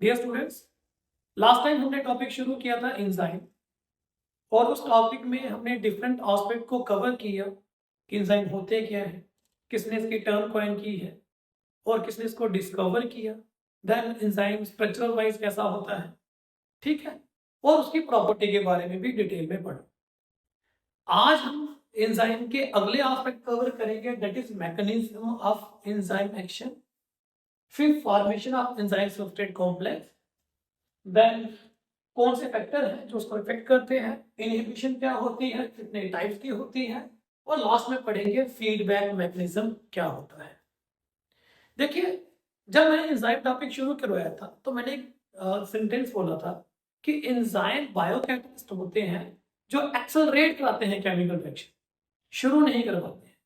Dear students, last time हमने topic शुरू किया था एंजाइम और उस टॉपिक में हमने डिफरेंट एस्पेक्ट को कवर किया कि एंजाइम होते क्या है, किसने इसकी टर्म कॉइन की है और किसने इसको डिस्कवर किया, देन एंजाइम स्ट्रक्चरल वाइज कैसा होता है, ठीक है, और उसकी प्रॉपर्टी के बारे में भी डिटेल में पढ़ा। आज हम एंजाइम के अगले एस्पेक्ट कवर करेंगे, that is mechanism of enzyme action, फिर formation of enzyme substrate complex, then कौन से फैक्टर हैं जो उसको इफेक्ट करते हैं, इनहिबिशन क्या होती है, कितने टाइप्स की होती है, और लास्ट में पढ़ेंगे फीडबैक मैकेनिज्म क्या होता है। देखिए, जब मैंने एंजाइम टॉपिक शुरू करवाया था तो मैंने एक सेंटेंस बोला था कि एंजाइम बायोकैटालिस्ट होते हैं जो एक्सेलरेट कराते हैं केमिकल रिएक्शन, शुरू नहीं करवाते हैं।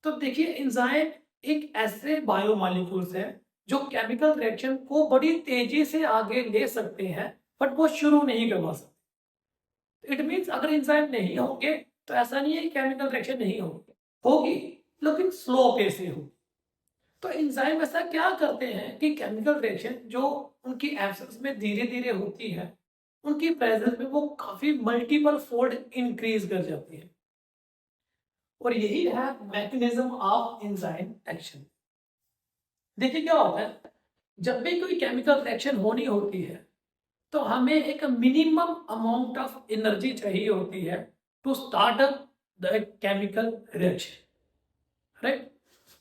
तो देखिए, एंजाइम एक ऐसे बायोमॉलिक्यूल्स है जो केमिकल रिएक्शन को बड़ी तेजी से आगे ले सकते हैं, बट वो शुरू नहीं करवा सकते। इट मीन्स अगर एंजाइम नहीं होंगे तो ऐसा नहीं है कि केमिकल रिएक्शन नहीं होगी, लेकिन स्लो पेस से होगी। तो एंजाइम ऐसा क्या करते हैं कि केमिकल रिएक्शन जो उनकी एब्सेंस में धीरे धीरे होती है, उनकी प्रेजेंस में वो काफी मल्टीपल फोल्ड इंक्रीज कर जाती है, और यही है मैकेनिज्म ऑफ एंजाइम एक्शन। देखिए क्या होता है, जब भी कोई केमिकल रिएक्शन होनी होती है तो हमें एक मिनिमम अमाउंट ऑफ एनर्जी चाहिए होती है to start up the chemical reaction, right.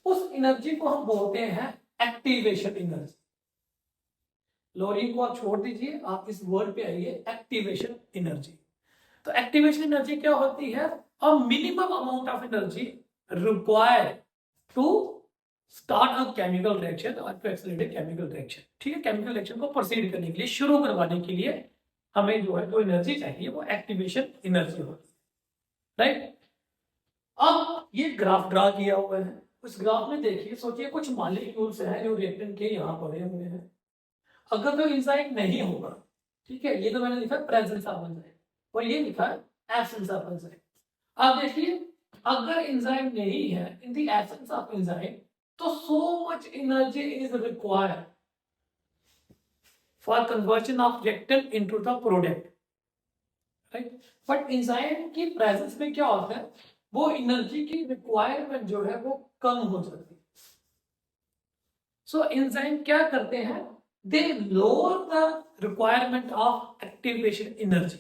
उस एनर्जी को हम बोलते हैं एक्टिवेशन एनर्जी। लोरिंग को आप छोड़ दीजिए, आप इस वर्ड पे आइए, एक्टिवेशन एनर्जी। तो एक्टिवेशन एनर्जी क्या होती है? A minimum amount of energy required to start a chemical reaction और टू एक्सेलरेट केमिकल रिएक्शन, ठीक है। केमिकल रिएक्शन को प्रोसीड करने के लिए, शुरू करवाने के लिए हमें जो है जो एनर्जी चाहिए वो एक्टिवेशन एनर्जी होती है, राइट। अब ये ग्राफ ड्रा किया हुआ है, उस ग्राफ में देखिए, सोचिए कुछ मॉलिक्यूल्स हैं जो रिएक्टेंट के यहाँ पड़े हुए हैं। अगर तो एंजाइम नहीं होगा, ठीक है, ये तो मैंने लिखा प्रेजेंस ऑफ एंजाइम और ये लिखा एब्सेंस ऑफ एंजाइम। अब देखिए, अगर एंजाइम नहीं है, in the absence of enzyme, तो so much energy is required for conversion of reactant into the product, right? But enzyme की प्रेजेंस में क्या होता है, वो एनर्जी की रिक्वायरमेंट जो है वो कम हो जाती है। सो एंजाइम क्या करते हैं, they lower the requirement of activation energy.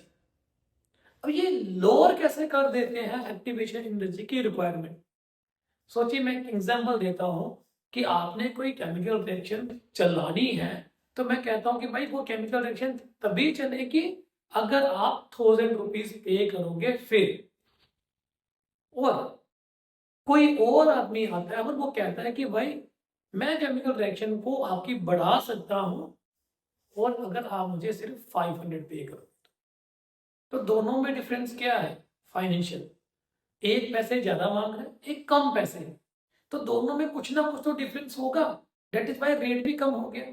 अब ये लोअर कैसे कर देते हैं एक्टिवेशन एनर्जी की रिक्वायरमेंट? सोचिए, मैं एक एग्जांपल देता हूं कि आपने कोई केमिकल रिएक्शन चलानी है, तो मैं कहता हूं कि भाई वो केमिकल रिएक्शन तभी चलेगी अगर आप 1000 रुपीज पे करोगे फिर। और कोई और आदमी आता है और वो कहता है कि भाई मैं केमिकल रिएक्शन को आपकी बढ़ा सकता हूं और अगर आप मुझे सिर्फ 500 पे करो। तो दोनों में डिफरेंस क्या है? फाइनेंशियल। एक पैसे ज्यादा मांग रहा है, एक कम पैसे है, तो दोनों में कुछ ना कुछ तो डिफरेंस होगा, डेट इज वाई रेट भी कम हो गया।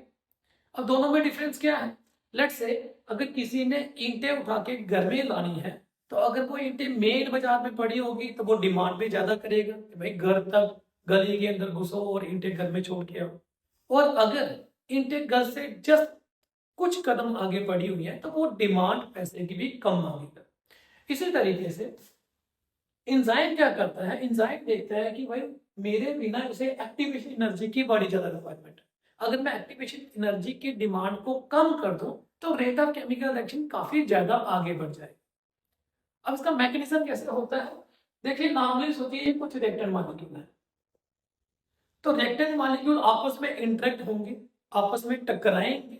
अब दोनों में डिफरेंस क्या है? लेट्स से अगर किसी ने ईंटें उठा के घर में लानी है, तो अगर वो ईंटें मेन बाजार में पड़ी होगी तो वो डिमांड भी ज्यादा करेगा कि भाई घर तक, गली के अंदर घुसो और ईंटें घर में छोड़ के आओ। और अगर ईंटें घर से जस्ट कुछ कदम आगे बढ़ी हुई है तो वो डिमांड पैसे की भी कम मांगेगा। इसी तरीके से एंजाइम क्या करता है, एंजाइम देखता है कि भाई मेरे बिना इसे एक्टिवेशन एनर्जी की बड़ी ज्यादा रिक्वायरमेंट है, अगर मैं एक्टिवेशन एनर्जी की डिमांड को कम कर दूं तो रेट ऑफ केमिकल रिएक्शन काफी ज्यादा आगे बढ़ जाए। अब इसका मैकेनिज्म कैसे होता है? देखिए, नॉर्मली सोचिए ये कुछ रिएक्टेंट मॉलिक्यूल है, तो रिएक्टेंट मॉलिक्यूल आपस में इंटरेक्ट होंगे, आपस में टकराएंगे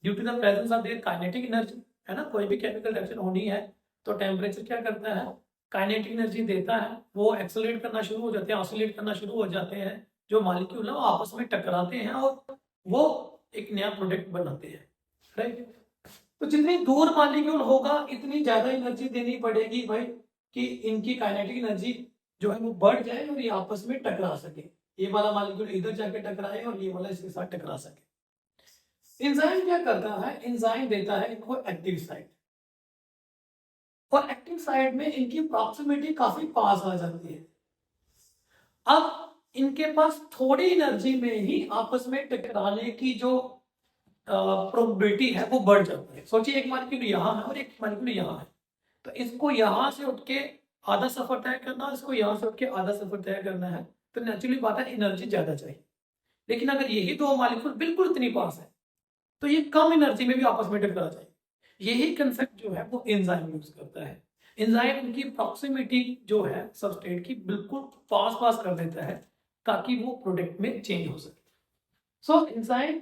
due to the presence of their kinetic energy, है ना। कोई भी केमिकल रिएक्शन होनी है तो टेम्परेचर क्या करता है, काइनेटिक एनर्जी देता है, वो एक्सेलरेट करना शुरू हो जाते हैं, ऑसिलेट करना शुरू हो जाते हैं, जो मॉलिक्यूल है वो आपस में टकराते हैं और वो एक नया प्रोडक्ट बनाते हैं, राइट। तो जितनी दूर मॉलिक्यूल होगा इतनी ज्यादा एनर्जी देनी पड़ेगी भाई, कि इनकी काइनेटिक एनर्जी जो है वो बढ़ जाए और ये आपस में टकरा सके, ये वाला मॉलिक्यूल इधर जाके टकराए और ये वाला इसके साथ टकरा सके। एंजाइम क्या करता है, एंजाइम देता है इनको एक्टिव साइट, और एक्टिव साइट में इनकी प्रॉक्सिमिटी काफी पास आ जाती है। अब इनके पास थोड़ी एनर्जी में ही आपस में टकराने की जो प्रोबेबिलिटी है वो बढ़ जाती है। सोचिए एक मॉलिक्यूल यहाँ है और एक मॉलिक्यूल यहाँ है, तो इसको यहाँ से उठ के आधा सफर तय करना, इसको यहाँ से उठ के आधा सफर तय करना है, तो नेचुरली बात है एनर्जी ज्यादा चाहिए। लेकिन अगर यही दो मॉलिक्यूल बिल्कुल इतनी पास है तो ये कम एनर्जी में भी आपस में टकरा जाएंगे। यही कंसेप्ट जो है वो एंजाइम यूज करता है। एंजाइम उनकी प्रॉक्सिमिटी जो है सबस्ट्रेट की बिल्कुल पास पास कर देता है ताकि वो प्रोडक्ट में चेंज हो सके। सो एंजाइम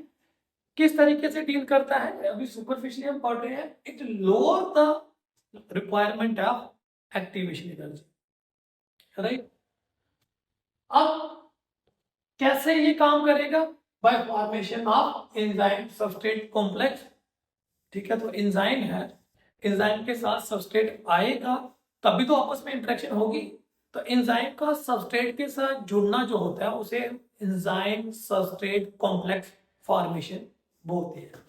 किस तरीके से डील करता है, अभी सुपरफिशियली हम पढ़ रहे हैं, it lower the requirement of activation energy, right. अब कैसे ये काम करेगा, bye formation of enzyme substrate complex. ठीक है, तो एंजाइम है, एंजाइम के साथ सबस्ट्रेट आएगा तभी तो आपस में इंटरेक्शन होगी। तो एंजाइम का सबस्ट्रेट के साथ जुड़ना जो होता है उसे एंजाइम सबस्ट्रेट कॉम्प्लेक्स फॉर्मेशन बोलते हैं।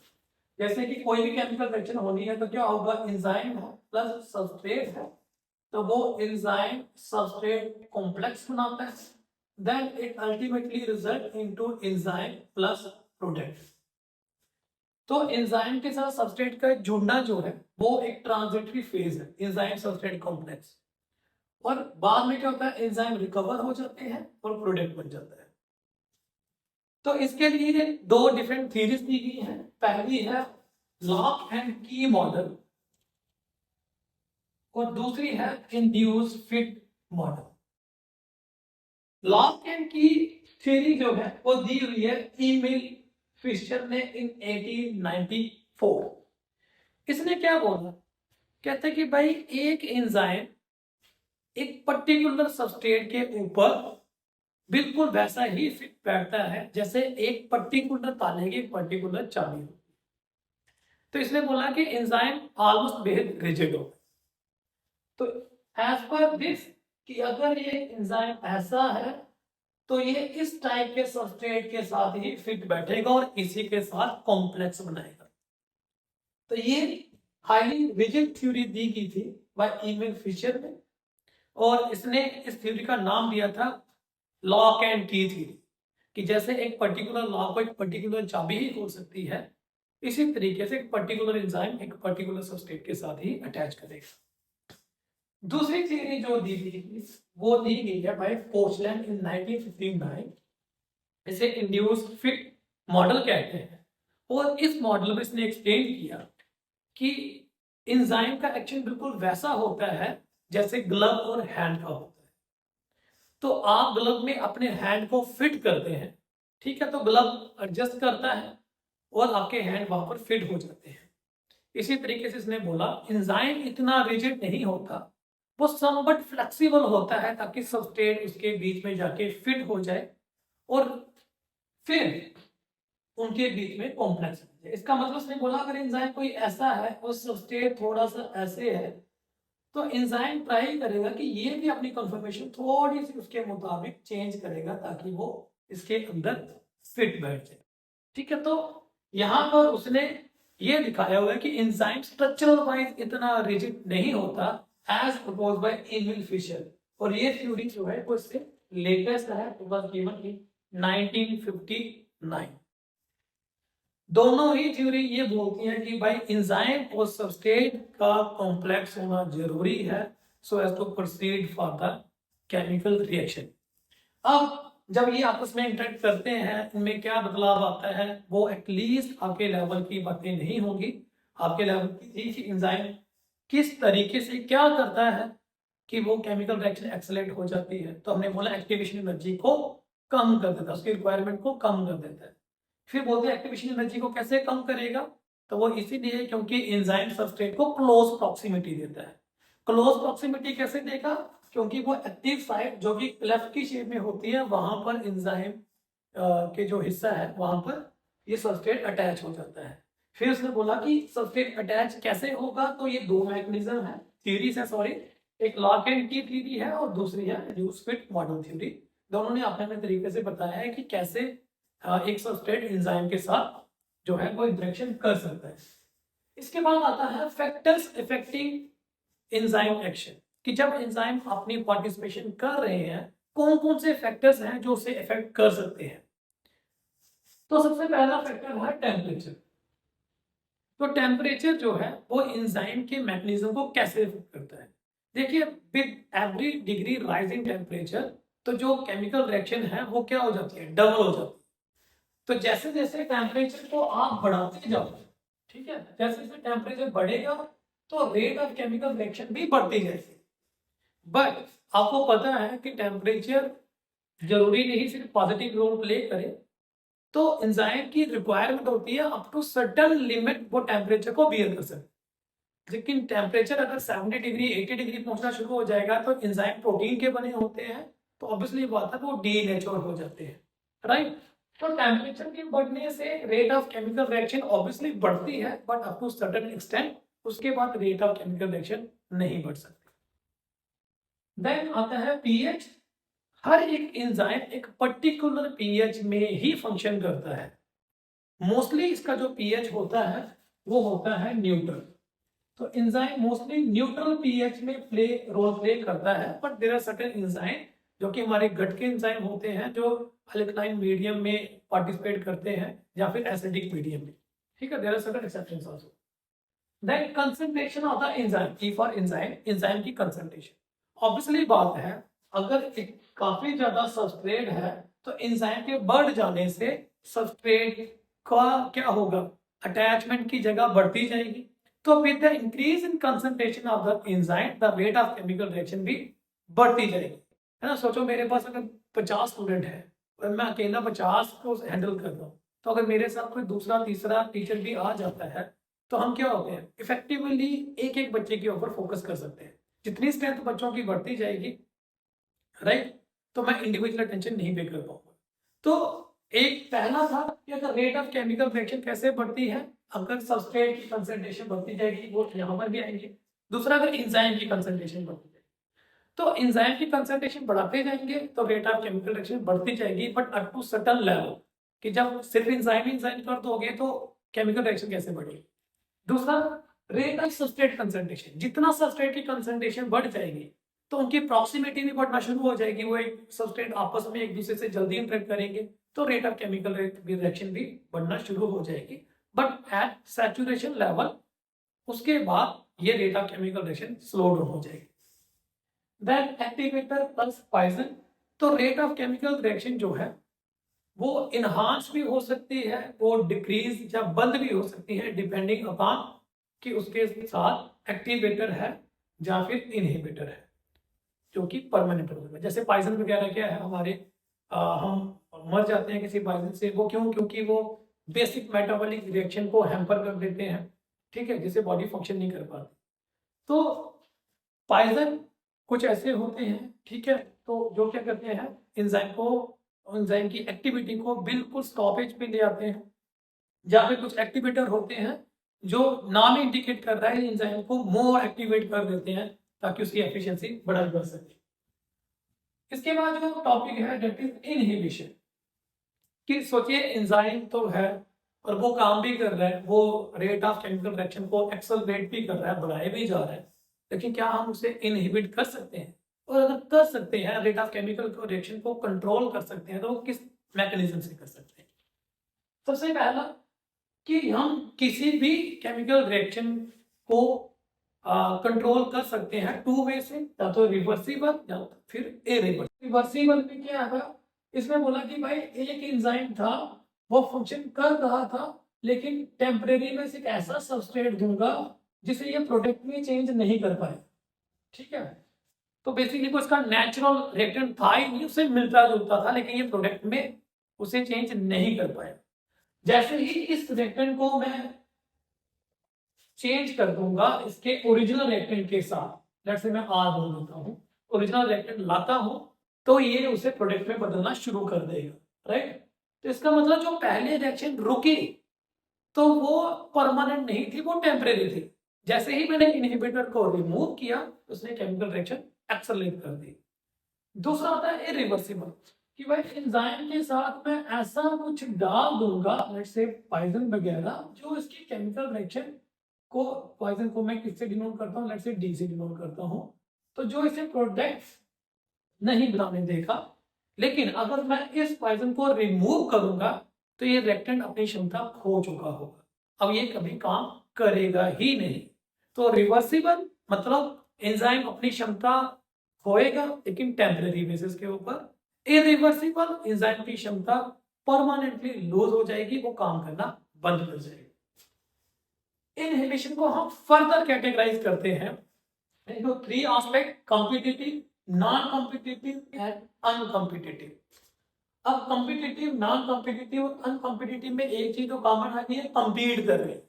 जैसे कि कोई भी केमिकल रिएक्शन होनी है तो क्या होगा, एंजाइम है प्लस सबस्ट्रेट है, तो वो एंजाइम सबस्ट्रेट कॉम्प्लेक्स बनाता है, then it ultimately result into enzyme plus product. तो एंजाइम के साथ सबस्ट्रेट का जुड़ना जो है वो एक ट्रांजिटरी फेज है, एंजाइम सबस्ट्रेट कॉम्प्लेक्स, और बाद में क्या होता है, एंजाइम रिकवर हो जाते हैं और प्रोडक्ट बन जाता है। तो इसके लिए दो डिफरेंट थ्योरीज दी गई हैं। पहली है लॉक एंड की मॉडल और दूसरी है induce fit model. Lock and की थ्योरी जो है वो दी हुई है ईमेल फिशर ने इन 1894। इसने क्या बोला, कहते कि भाई एक एंजाइम एक पर्टिकुलर सबस्ट्रेट के ऊपर बिल्कुल वैसा ही फिट बैठता है जैसे एक पर्टिकुलर ताले की पर्टिकुलर चाबी हो। तो इसने बोला कि एंजाइम ऑलमोस्ट बेहद रिजिड हो। तो एज पर दिस कि अगर ये एंजाइम ऐसा है तो ये इस टाइप के सबस्ट्रेट के साथ ही फिट बैठेगा और इसी के साथ कॉम्प्लेक्स बनाएगा। तो ये हाईली रिजिड थ्योरी दी गई थी बाय ईमेल फिशर ने, और इसने इस थ्योरी का नाम दिया था लॉक एंड की थ्योरी, कि जैसे एक पर्टिकुलर लॉक को एक पर्टिकुलर चाबी ही खोल सकती है, इसी तरीके से एक पर्टिकुलर एंजाइम एक पर्टिकुलर सबस्ट्रेट के साथ ही अटैच करेगा। दूसरी थ्योरी जो दी गई वो दी गई है बाय पोर्टलैंड इन 1959। इसे इंड्यूस्ड फिट मॉडल कहते हैं, और इस मॉडल में इसने एक्सप्लेन किया कि एंजाइम का एक्शन बिल्कुल वैसा होता है जैसे ग्लव और हैंड का होता है। तो आप ग्लव में अपने हैंड को फिट करते हैं, ठीक है, तो ग्लव एडजस्ट करता है और आपके हैंड वहां पर फिट हो जाते हैं। इसी तरीके से इसने बोला एंजाइम इतना रिजिड नहीं होता, वो समवट फ्लेक्सिबल होता है ताकि सबस्ट्रेट उसके बीच में जाके फिट हो जाए और फिर उनके बीच में कॉम्प्लेक्स बन जाए। इसका मतलब उसने बोला अगर एंजाइम कोई ऐसा है और सबस्ट्रेट थोड़ा सा ऐसे है तो एंजाइम ट्राई करेगा कि ये भी अपनी कन्फर्मेशन थोड़ी सी उसके मुताबिक चेंज करेगा ताकि वो इसके अंदर फिट बैठ जाए। ठीक है, तो यहाँ पर उसने ये दिखाया हुआ है कि एंजाइम स्ट्रक्चरल वाइज इतना रिजिड नहीं होता as proposed by Emil Fischer, और ये थ्योरी जो है वो इससे लेटेस्ट है, इट वाज गिवन इन 1959। दोनों ही थ्योरी ये बोलती हैं कि भाई एंजाइम और सबस्ट्रेट का कॉम्प्लेक्स होना जरूरी है so as to proceed for the chemical reaction. अब जब ये आपस में इंटरेक्ट करते हैं इनमें क्या बदलाव आता है वो एटलीस्ट आपके लेवल की बातें नहीं होंगी, आपके लेवल की थी कि एंजाइम किस तरीके से क्या करता है कि वो केमिकल रिएक्शन एक्सेलेंट हो जाती है। तो हमने बोला एक्टिवेशन एनर्जी को कम कर देता है, उसकी रिक्वायरमेंट को कम कर देता है। फिर बोलते हैं एक्टिवेशन एनर्जी को कैसे कम करेगा, तो वो इसीलिए क्योंकि एंजाइम सबस्ट्रेट को क्लोज प्रॉक्सिमिटी देता है। क्लोज प्रॉक्सिमिटी कैसे देगा, क्योंकि वो एक्टिव साइट जो कि क्लेफ्ट की शेप में होती है वहां पर एंजाइम के जो हिस्सा है वहां पर ये सबस्ट्रेट अटैच हो जाता है। फिर उसने बोला कि सबस्ट्रेट अटैच कैसे होगा, तो ये दो मैकेनिज्म है, थ्योरीज है सॉरी, एक लॉक एंड की थ्योरी है और दूसरी है इंड्यूस्ड फिट मॉडल थ्योरी। दोनों ने अपने अपने तरीके से बताया है कि कैसे एक सबस्ट्रेट एंजाइम के साथ जो है वो इंटरेक्शन कर सकता है। इसके बाद आता है फैक्टर्स इफेक्टिंग एंजाइम एक्शन, कि जब एंजाइम अपनी पार्टिसिपेशन कर रहे हैं कौन कौन से फैक्टर्स हैं जो उसे इफेक्ट कर सकते हैं। तो सबसे पहला फैक्टर है टेम्परेचर। तो टेम्परेचर जो है वो एंजाइम के मैकेनिज्म को कैसे इफेक्ट करता है। देखिए, with every degree rising temperature तो जो केमिकल रिएक्शन है वो क्या हो जाती है, डबल हो जाती है। तो जैसे जैसे टेम्परेचर को आप बढ़ाते जाओ, ठीक है, जैसे जैसे टेम्परेचर बढ़ेगा तो रेट ऑफ केमिकल रिएक्शन भी बढ़ती जाएगी। बट आपको पता है कि टेम्परेचर जरूरी नहीं सिर्फ पॉजिटिव रोल प्ले करे, तो एंजाइम की रिक्वायरमेंट होती है अप टू सर्टेन लिमिट वो टेम्परेचर को बियर कर सकते। लेकिन टेम्परेचर अगर 70 डिग्री 80 डिग्री पहुंचना शुरू हो जाएगा तो एंजाइम प्रोटीन के बने होते हैं, तो ऑब्वियसली बात है वो डीनेचर हो जाते हैं, राइट। तो टेम्परेचर के बढ़ने से rate of chemical reaction obviously बढ़ती है, but up to certain extent. उसके बाद रेट ऑफ केमिकल रिएक्शन नहीं बढ़ सकती। देन आता है पीएच। हर एक एंजाइम एक पर्टिकुलर पीएच में ही फंक्शन करता है। मोस्टली इसका जो पीएच होता है वो होता है न्यूट्रल। तो एंजाइम मोस्टली न्यूट्रल पीएच में रोल प्ले करता है, but there are certain enzyme जो कि हमारे गट के एंजाइम होते हैं जो अल्कलाइन मीडियम में पार्टिसिपेट करते हैं या फिर एसिडिक मीडियम में, ठीक है। There are certain exceptions also. Then concentration of the enzyme, की फॉर एंजाइम की कंसंट्रेशन। ऑब्वियसली बात है, अगर एक काफी ज्यादा सबस्ट्रेट है तो एंजाइम के बढ़ जाने से सबस्ट्रेट का क्या होगा, अटैचमेंट की जगह बढ़ती जाएगी। तो with the increase in concentration of the enzyme the rate of chemical reaction भी बढ़ती जाएगी, है ना। सोचो मेरे पास अगर 50 स्टूडेंट है और मैं अकेला 50 को हैंडल कर रहा हूँ, तो अगर मेरे साथ कोई दूसरा तीसरा टीचर भी आ जाता है तो हम क्या होते हैं, इफेक्टिवली एक एक बच्चे के ऊपर फोकस कर सकते हैं। जितनी स्ट्रेंथ बच्चों की बढ़ती जाएगी, राइट, तो मैं इंडिविजुअल अटेंशन नहीं पे कर पाऊंगा। तो एक पहला था कि अगर रेट ऑफ केमिकल रिएक्शन कैसे बढ़ती है, अगर सबस्ट्रेट की कंसंट्रेशन बढ़ती जाएगी, वो यहाँ पर भी आएंगे। दूसरा, अगर एंजाइम की कंसंट्रेशन बढ़ती जाएगी, तो एंजाइम की कंसंट्रेशन बढ़ाते जाएंगे तो रेट ऑफ केमिकल रिएक्शन बढ़ती जाएगी, but up to certain level, कि जब सिर्फ एंजाइम कर दोगे तो केमिकल रिएक्शन कैसे बढ़ेगी। दूसरा, रेट ऑफ सबस्ट्रेट कंसंट्रेशन, जितना सबस्ट्रेट की कंसंट्रेशन बढ़ जाएगी तो उनकी प्रॉक्सिमिटी भी बढ़ना शुरू हो जाएगी, वो एक सबस्ट्रेट आपस में एक दूसरे से जल्दी इंटरेक्ट करेंगे, तो रेट ऑफ केमिकल रिएक्शन भी बढ़ना शुरू हो जाएगी। बट एट सैचुरेशन लेवल, उसके बाद ये rate of chemical reaction slow down हो जाएगी। देन एक्टिवेटर प्लस पॉइजन, तो रेट ऑफ केमिकल रिएक्शन जो है वो इनहांस भी हो सकती है, वो डिक्रीज या बंद भी हो सकती है, डिपेंडिंग अपॉन कि उसके साथ एक्टिवेटर है या फिर इनहिबिटर है जो कि परमानेंट होगा। जैसे पॉइजन वगैरह क्या है हमारे, हम मर जाते हैं किसी पॉइजन से, वो क्यों, क्योंकि वो बेसिक मेटाबॉलिक रिएक्शन को हैम्पर कर देते हैं, ठीक है, जिससे बॉडी फंक्शन नहीं कर पाती। तो पॉइजन कुछ ऐसे होते हैं, ठीक है, तो जो क्या करते हैं, एंजाइम की एक्टिविटी को बिल्कुल स्टॉपेज पे ले आते हैं, या फिर कुछ एक्टिवेटर होते हैं जो नाम इंडिकेट कर रहा है एंजाइम को मोर एक्टिवेट कर देते हैं ताकि उसकी एफिशिएंसी बढ़ाई जा सके। इसके बाद जो टॉपिक है दैट इज इनहिबिशन, कि सोचिए एंजाइम तो है और वो काम भी कर रहा है, वो रेट ऑफ केमिकल रिएक्शन को एक्सेलरेट भी कर रहा है, बढ़ाए भी जा रहा है, लेकिन क्या हम उसे इनहिबिट कर सकते हैं? और अगर कर सकते हैं, रेट ऑफ केमिकल रिएक्शन को कंट्रोल कर सकते हैं, तो वो किस मैकेनिज्म से कर सकते हैं? सबसे पहला कि हम किसी भी केमिकल रिएक्शन को कंट्रोल कर सकते हैं टू वे से, या तो रिवर्सिबल या फिर इरिवर्सिबल। रिवर्सिबल में क्या है, इसमें बोला कि भाई एक एंजाइम था, वो फंक्शन कर रहा था, लेकिन टेम्परेरी में सिर्फ ऐसा सबस्ट्रेट दूंगा जिसे ये प्रोडक्ट में चेंज नहीं कर पाए, ठीक है। तो बेसिकली वो इसका नेचुरल रिएक्टेंट था ही नहीं, उससे मिलता जुलता था, लेकिन ये प्रोडक्ट में उसे चेंज नहीं कर पाया। जैसे ही इस रिएक्टेंट को मैं चेंज कर दूंगा इसके ओरिजिनल रिएक्टेंट के साथ, लेट्स से मैं आर बोल देता हूँ, ओरिजिनल रिएक्टेंट लाता हूँ, तो ये उसे प्रोडक्ट में बदलना शुरू कर देगा, राइट। तो इसका मतलब जो पहले रिएक्शन रुकी तो वो परमानेंट नहीं थी, वो टेम्परेरी थी। जैसे ही मैंने इनहिबिटर को रिमूव किया, उसने केमिकल रिएक्शन एक्सेलरेट कर दी। दूसरा होता है इरिवर्सिबल, कि भाई एंजाइम के साथ मैं ऐसा कुछ डाल दूंगा, लेट्स से पॉइजन वगैरह, जो इसकी केमिकल रिएक्शन को, पॉइजन को मैं किससे डिनोट करता हूँ, लेट्स से डी से डिनोट करता हूँ, तो जो इसे प्रोडक्ट्स नहीं बनाने देगा। लेकिन अगर मैं इस पॉइजन को रिमूव करूंगा तो ये रिएक्टेंट अपनी क्षमता खो चुका होगा, अब ये कभी काम करेगा ही नहीं। तो रिवर्सिबल मतलब एंजाइम अपनी क्षमता खोएगा लेकिन टेम्परेरी बेसिस के ऊपर। इरिवर्सिबल एंजाइम की क्षमता परमानेंटली लूज हो जाएगी, वो काम करना बंद कर जाएगी। इनहिबिशन को हम फर्दर कैटेगराइज करते हैं into three aspect: competitive, non-competitive and uncompetitive। अब कॉम्पिटिटिव, नॉन कॉम्पिटिटिव और अनकॉम्पिटिटिव में एक चीज तो कॉमन आती है, compete कर रहे हैं,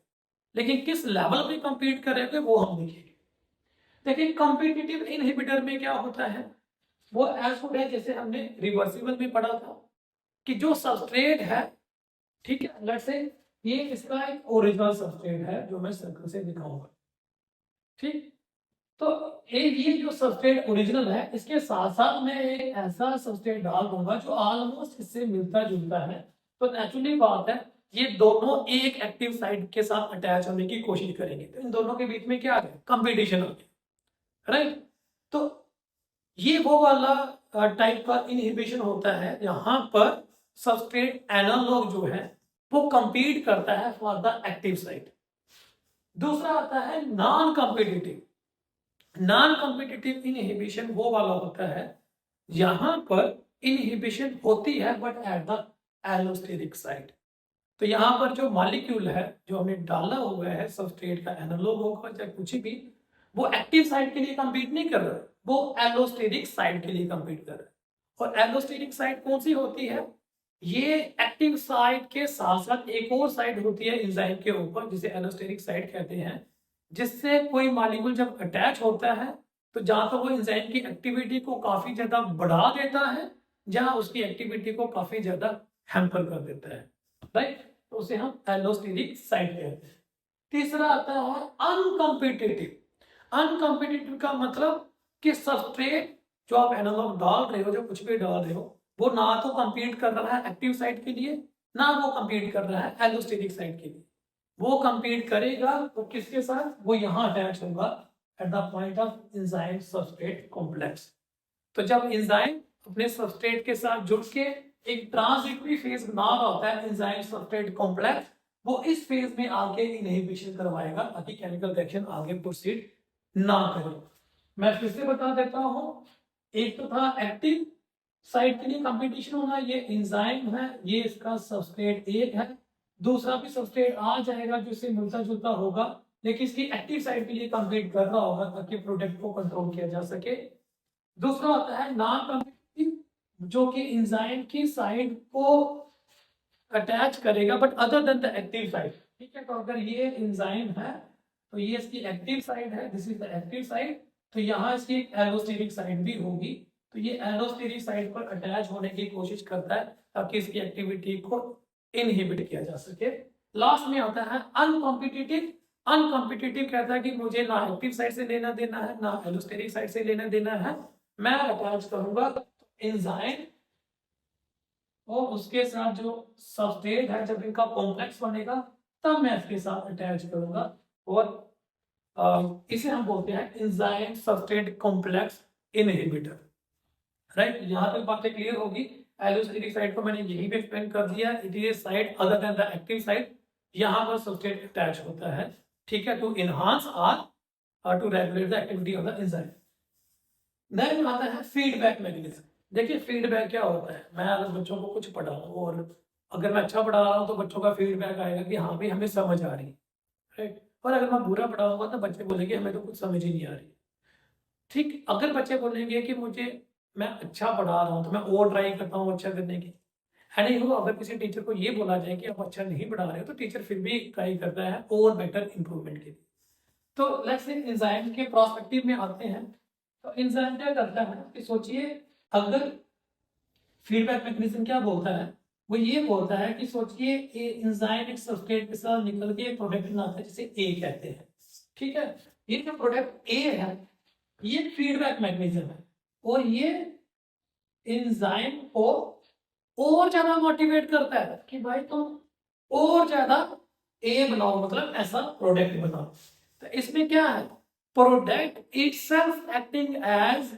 लेकिन किस लेवल पे compete कर रहे हैं वो हम देखेंगे। देखिए कॉम्पिटिटिव इनहिबिटर में क्या होता है, वो एज गुड है जैसे हमने रिवर्सिबल में पढ़ा था कि जो सबस्ट्रेट है, ठीक है, लेट्स से ये इसका एक ओरिजिनल सबस्ट्रेट है जो मैं सर्कल से दिखाऊंगा, ठीक। तो ये जो सबस्ट्रेट ओरिजिनल है, इसके साथ साथ मैं एक ऐसा सबस्ट्रेट डाल दूंगा जो ऑलमोस्ट इससे मिलता जुलता है। तो नेचुरली बात है ये दोनों एक एक्टिव साइट के साथ अटैच होने की कोशिश करेंगे, तो इन दोनों के बीच में क्या है, कंपटीशन हो गया, राइट। तो ये वो वाला टाइप का इनहिबिशन होता है यहाँ पर सबस्ट्रेट एनालॉग जो है वो कंपीट करता है फॉर द एक्टिव साइट। दूसरा आता है non competitive. Non competitive inhibition वो वाला होता है यहां पर इनहिबिशन होती है but at the allosteric site. तो यहां पर जो मॉलिक्यूल है जो हमने डाला हुआ है सबस्ट्रेट का एनालॉग होगा चाहे कुछ भी, वो एक्टिव साइट के लिए कंपीट नहीं कर रहा है, वो एलोस्टेरिक साइट के लिए कंपीट कर रहा है। और एलोस्टेरिक साइट कौन सी होती है, ये एक्टिव साइट के साथ साथ एक और साइट होती है एंजाइम के ऊपर जिसे एलोस्टेरिक साइट कहते हैं, जिससे कोई मॉलिक्यूल जब अटैच होता है तो जहां तो वो एंजाइम की एक्टिविटी को काफी ज्यादा बढ़ा देता है, जहां उसकी एक्टिविटी को काफी ज्यादा हैम्पर कर देता है, राइट। तो उसे हम एलोस्टेरिक साइट कहते हैं। तीसरा आता है अनकॉम्पिटिटिव। अनकॉम्पिटिटिव का मतलब कि सबस्ट्रेट जो आप एनालॉग डाल रहे हो, जो कुछ भी डाल रहे हो, वो ना तो कंपीट कर रहा है एक्टिव साइट के लिए, ना वो कंपीट कर रहा है एलोस्टेरिक साइट के लिए। वो कंपीट करेगा तो किसके साथ, वो यहां अटैच होगा at the point of enzyme substrate complex. तो जब एंजाइम अपने सबस्ट्रेट के साथ जुड़ के एक ट्रांजिटरी फेज बना रहा होता है एंजाइम सबस्ट्रेट कॉम्प्लेक्स, वो इस फेज में आगे इनहिबिशन करवाएगा ताकि केमिकल रिएक्शन आगे प्रोसीड ना करे। मैं फिर से बता देता हूं, एक तो था एक्टिव साइट के लिए कंपटीशन होना, ये एंजाइम है, ये इसका सबस्ट्रेट एक है, दूसरा भी सबस्ट्रेट आ जाएगा जो इससे मिलता जुलता होगा लेकिन इसकी एक्टिव साइट के लिए कंपीट कर रहा होगा ताकि प्रोडक्ट को कंट्रोल किया जा सके। दूसरा होता है नॉन कंपीटिटिव जो कि एंजाइम की साइट को अटैच करेगा but other than the active site, ठीक है। तो अगर ये एंजाइम है तो ये इसकी एक्टिव साइट है, this is the active site, तो यहाँ इसकी एक एलोस्टेरिक साइट भी होगी, तो ये एलोस्टेरिक साइट पर अटैच होने की कोशिश करता है ताकि इसकी एक्टिविटी को इनहिबिट किया जा सके। लास्ट में आता है अनकॉम्पिटिटिव। अनकॉम्पिटिटिव कहता है कि मुझे ना एक्टिव साइट से लेना देना है ना एलोस्टेरिक साइट से लेना देना है, मैं अटैच करूंगा एंजाइम और उसके साथ जो सबस्ट्रेट है, जब इनका कॉम्प्लेक्स बनेगा तब मैं इसके साथ अटैच करूंगा और इसे हम बोलते हैं enzyme substrate complex inhibitor, right. यहाँ तक बातें क्लियर होगी। एलोस्टेरिक साइट को मैंने यही पे एक्सप्लेन कर दिया, it is site other than the active site, यहाँ पर सबस्ट्रेट अटैच होता है, ठीक है, टू इनहांस और to regulate the activity of the enzyme. Then आता है फीडबैक मैकेनिज्म। देखिए फीडबैक क्या होता है, मैं अगर बच्चों को कुछ पढ़ाऊँ और अगर मैं अच्छा पढ़ा रहा हूँ तो बच्चों का फीडबैक आएगा कि हाँ भी हमें समझ आ रही है, राइट। और अगर मैं बुरा पढ़ाऊंगा तो बच्चे बोलेंगे हमें तो कुछ समझ ही नहीं आ रही, ठीक। अगर बच्चे बोलेंगे कि मुझे मैं अच्छा पढ़ा रहा हूँ तो मैं और ट्राई करता हूँ अच्छा करने की, एंड अगर किसी टीचर को ये बोला जाए कि आप अच्छा नहीं पढ़ा रहे हो तो टीचर फिर भी ट्राई करता है और बेटर इंप्रूवमेंट के लिए। तो लेट्स से एंजाइम के प्रोस्पेक्टिव में आते हैं। तो एंजाइम क्या करता है कि सोचिए, अगर फीडबैक मैकेनिज्म क्या बोलता है, वो ये बोलता है कि सोचिए एंजाइम एक सबस्ट्रेट के साथ निकल के एक प्रोडक्ट बनाता है जिसे ए कहते हैं, ठीक है। ये जो प्रोडक्ट ए है ये फीडबैक मैकेनिज्म है और ये एंजाइम को और ज्यादा मोटिवेट करता है कि भाई तुम और ज्यादा ए बनाओ, मतलब ऐसा प्रोडक्ट बनाओ। तो इसमें क्या है, प्रोडक्ट इटसेल्फ एक्टिंग एज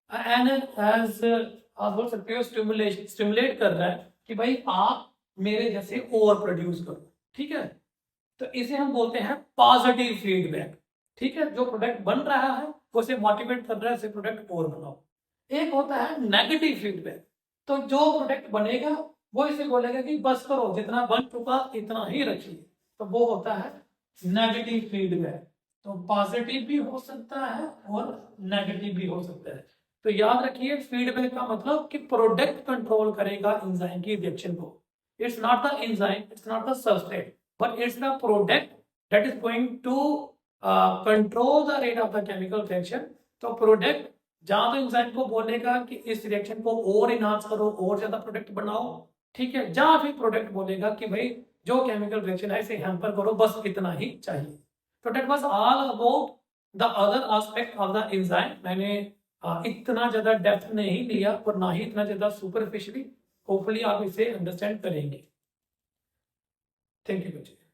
आप बोल सकते हो स्टिमुलेट कर रहा है कि भाई आप मेरे जैसे ओवर प्रोड्यूस करो, ठीक है। तो इसे हम बोलते हैं पॉजिटिव फीडबैक। ठीक है, जो प्रोडक्ट बन रहा है वो उसे मोटिवेट कर रहा है, उसे प्रोडक्ट और बनाओ। एक होता है नेगेटिव फीडबैक, तो जो प्रोडक्ट बनेगा वो इसे बोलेगा कि बस करो, जितना बन चुका इतना ही रखिए, तो वो होता है नेगेटिव फीडबैक। तो पॉजिटिव भी हो सकता है और नेगेटिव भी हो सकता है। तो याद रखिए, फीडबैक का मतलब कि प्रोडक्ट कंट्रोल करेगा एंजाइम की रिएक्शन को। It's not the enzyme, it's not the substrate, but it's the product that is going to control the rate of the chemical reaction। तो प्रोडक्ट जहां तो इंसान को बोलेगा कि इस रिएक्शन को और इनहांस करो, और ज्यादा प्रोडक्ट बनाओ, ठीक है, जहां भी प्रोडक्ट बोलेगा कि भाई जो केमिकल रिएक्शन है इसे हैम्पर करो, बस इतना ही चाहिए। तो that was all about the other aspect of the enzyme. मैंने इतना ज्यादा डेप्थ नहीं लिया और ना ही इतना ज्यादा सुपरफिशियली। होपफुली आप इसे अंडरस्टैंड करेंगे। थैंक यू बच्चे।